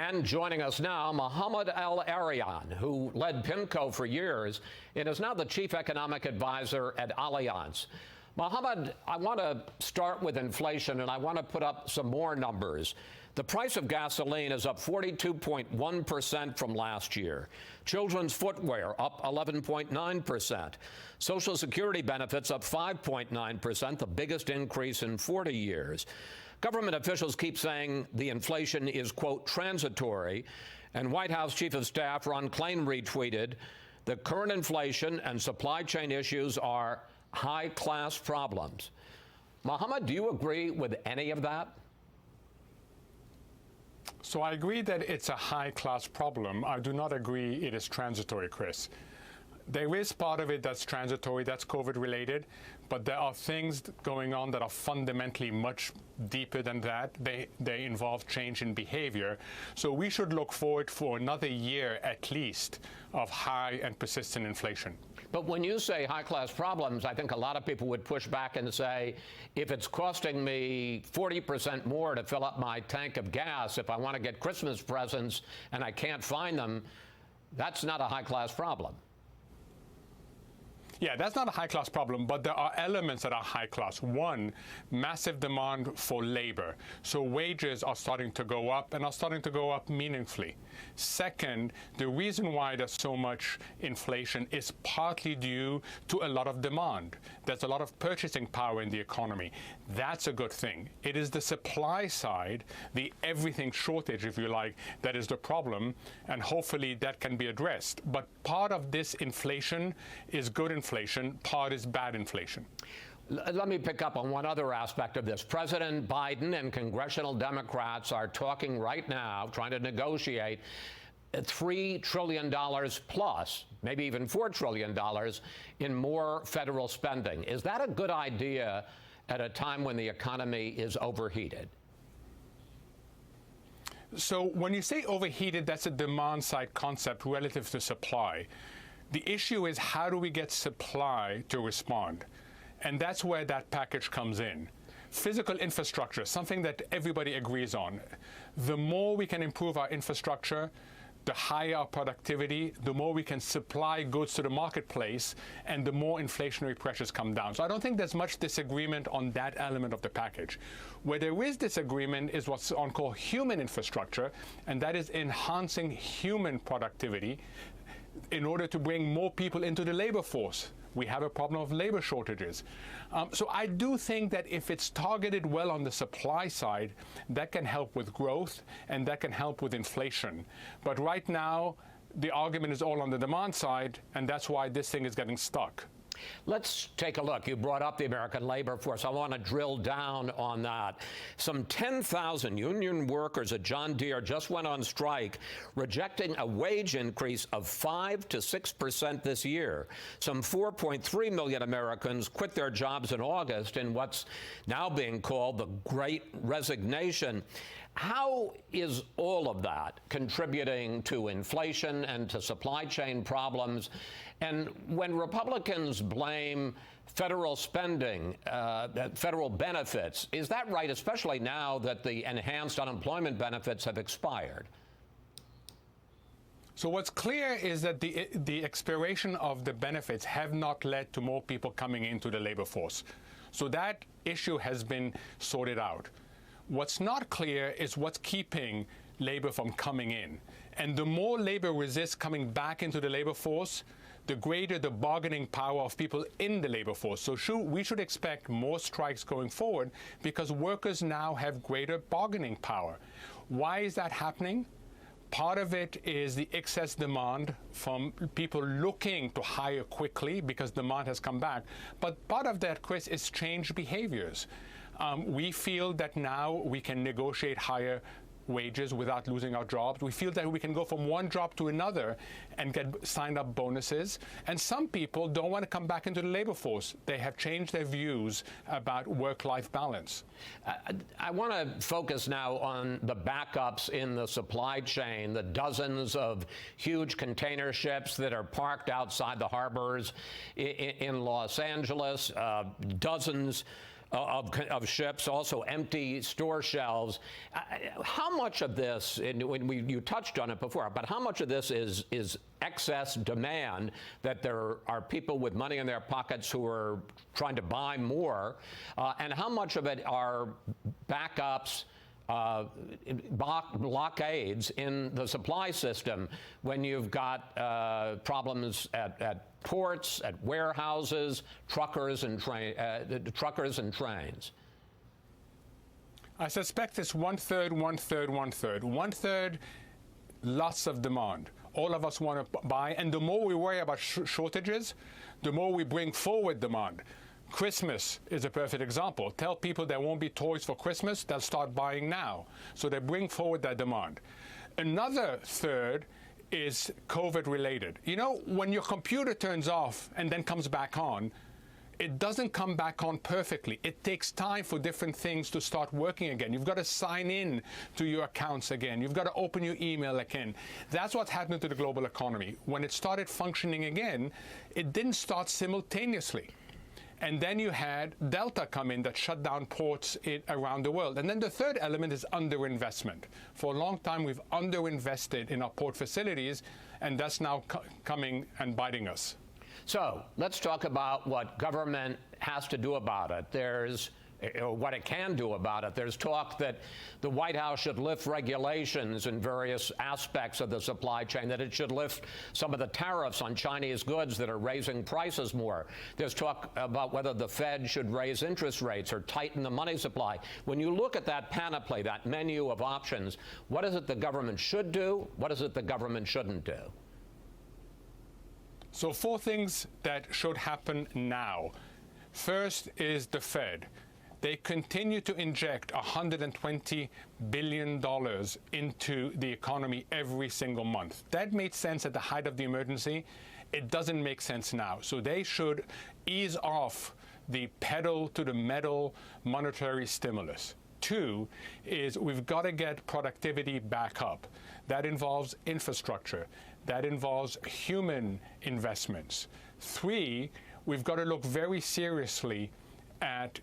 And joining us now, Mohamed El-Erian, who led PIMCO for years and is now the chief economic advisor at Allianz. Mohamed, I want to start with inflation, and I want to put up some more numbers. The price of gasoline is up 42.1% from last year. Children's footwear up 11.9%. Social Security benefits up 5.9%, the biggest increase in 40 years. Government officials keep saying the inflation is, quote, transitory. And White House Chief of Staff Ron Klain retweeted, the current inflation and supply chain issues are high-class problems. Mohamed, do you agree with any of that? So I agree that it's a high-class problem. I do not agree it is transitory, Chris. There is part of it that's transitory, that's COVID-related, but there are things going on that are fundamentally much deeper than that. They involve change in behavior. So we should look forward for another year at least of high and persistent inflation. But when you say high-class problems, I think a lot of people would push back and say, if it's costing me 40% more to fill up my tank of gas, if I want to get Christmas presents and I can't find them, that's not a high-class problem. Yeah, that's not a high-class problem, but there are elements that are high-class. One, massive demand for labor. So wages are starting to go up and are starting to go up meaningfully. Second, the reason why there's so much inflation is partly due to a lot of demand. There's a lot of purchasing power in the economy. That's a good thing. It is the supply side, the everything shortage, if you like, that is the problem, and hopefully that can be addressed. But part of this inflation is good inflation, part is bad inflation. Let me pick up on one other aspect of this. President Biden and congressional Democrats are talking right now, trying to negotiate $3 trillion plus, maybe even $4 trillion in more federal spending. Is that a good idea at a time when the economy is overheated? So when you say overheated, that's a demand-side concept relative to supply. The issue is, how do we get supply to respond? And that's where that package comes in. Physical infrastructure, something that everybody agrees on. The more we can improve our infrastructure, the higher our productivity, the more we can supply goods to the marketplace, and the more inflationary pressures come down. So I don't think there's much disagreement on that element of the package. Where there is disagreement is what's called human infrastructure, and that is enhancing human productivity in order to bring more people into the labor force. We have a problem of labor shortages. So I do think that if it's targeted well on the supply side, that can help with growth and that can help with inflation. But right now, the argument is all on the demand side, and that's why this thing is getting stuck. Let's take a look. You brought up the American labor force. I want to drill down on that. Some 10,000 union workers at John Deere just went on strike, rejecting a wage increase of 5 to 6% this year. Some 4.3 million Americans quit their jobs in August in what's now being called the Great Resignation. How is all of that contributing to inflation and to supply chain problems? And when Republicans blame federal spending, federal benefits, is that right, especially now that the enhanced unemployment benefits have expired? So what's clear is that the expiration of the benefits have not led to more people coming into the labor force. So that issue has been sorted out. What's not clear is what's keeping labor from coming in. And the more labor resists coming back into the labor force, the greater the bargaining power of people in the labor force. So we should expect more strikes going forward because workers now have greater bargaining power. Why is that happening? Part of it is the excess demand from people looking to hire quickly because demand has come back. But part of that, Chris, is changed behaviors. We feel that now we can negotiate higher wages without losing our jobs. We feel that we can go from one job to another and get signed up bonuses. And some people don't want to come back into the labor force. They have changed their views about work-life balance. I want to focus now on the backups in the supply chain, the dozens of huge container ships that are parked outside the harbors in Los Angeles, dozens of ships, also empty store shelves. How much of this, and you touched on it before, but how much of this is excess demand, that there are people with money in their pockets who are trying to buy more, and how much of it are backups, blockades in the supply system when you've got problems at ports, at warehouses, truckers and trains? I suspect it's 1/3, 1/3, 1/3. 1/3, lots of demand. All of us want to buy, and the more we worry about shortages, the more we bring forward demand. Christmas is a perfect example. Tell people there won't be toys for Christmas, they'll start buying now. So they bring forward that demand. Another third is COVID related. You know, when your computer turns off and then comes back on, it doesn't come back on perfectly. It takes time for different things to start working again. You've got to sign in to your accounts again. You've got to open your email again. That's what happened to the global economy. When it started functioning again, it didn't start simultaneously. And then you had Delta come in that shut down ports around the world. And then the third element is underinvestment. For a long time, we've underinvested in our port facilities, and that's now coming and biting us. So let's talk about what government has to do about it. What it can do about it. There's talk that the White House should lift regulations in various aspects of the supply chain, that it should lift some of the tariffs on Chinese goods that are raising prices more. There's talk about whether the Fed should raise interest rates or tighten the money supply. When you look at that panoply, that menu of options, what is it the government should do? What is it the government shouldn't do? So 4 things that should happen now. First is the Fed. They continue to inject $120 billion into the economy every single month. That made sense at the height of the emergency. It doesn't make sense now. So they should ease off the pedal to the metal monetary stimulus. 2 is we've got to get productivity back up. That involves infrastructure. That involves human investments. 3, we've got to look very seriously at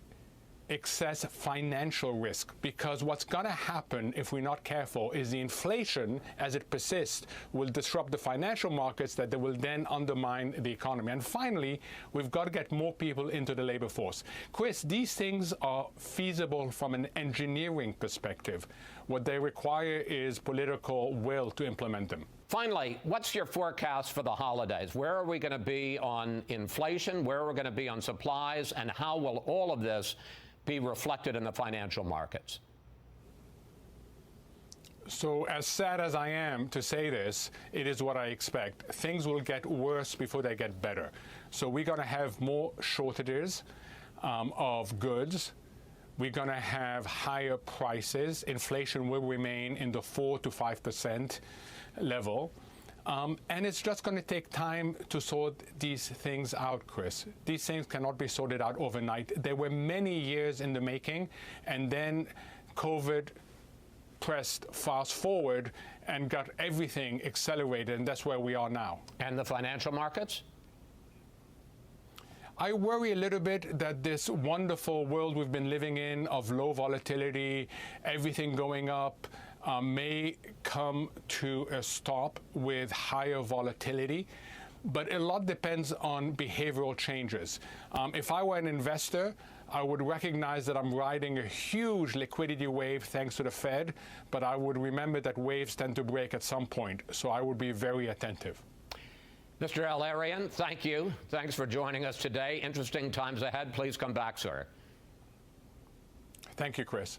excess financial risk, because what's going to happen if we're not careful is the inflation, as it persists, will disrupt the financial markets, that they will then undermine the economy. And finally, we've got to get more people into the labor force. Chris, these things are feasible from an engineering perspective. What they require is political will to implement them. Finally, what's your forecast for the holidays? Where are we going to be on inflation? Where are we going to be on supplies? And how will all of this be reflected in the financial markets? So as sad as I am to say this, it is what I expect. Things will get worse before they get better. So we're going to have more shortages of goods. We're going to have higher prices. Inflation will remain in the 4 to 5% level. And it's just going to take time to sort these things out, Chris. These things cannot be sorted out overnight. There were many years in the making, and then COVID pressed fast forward and got everything accelerated, and that's where we are now. And the financial markets? I worry a little bit that this wonderful world we've been living in of low volatility, everything going up, may come to a stop with higher volatility. But a lot depends on behavioral changes. If I were an investor, I would recognize that I'm riding a huge liquidity wave thanks to the Fed, but I would remember that waves tend to break at some point, so I would be very attentive. Mr. El-Erian, thank you. Thanks for joining us today. Interesting times ahead. Please come back, sir. Thank you, Chris.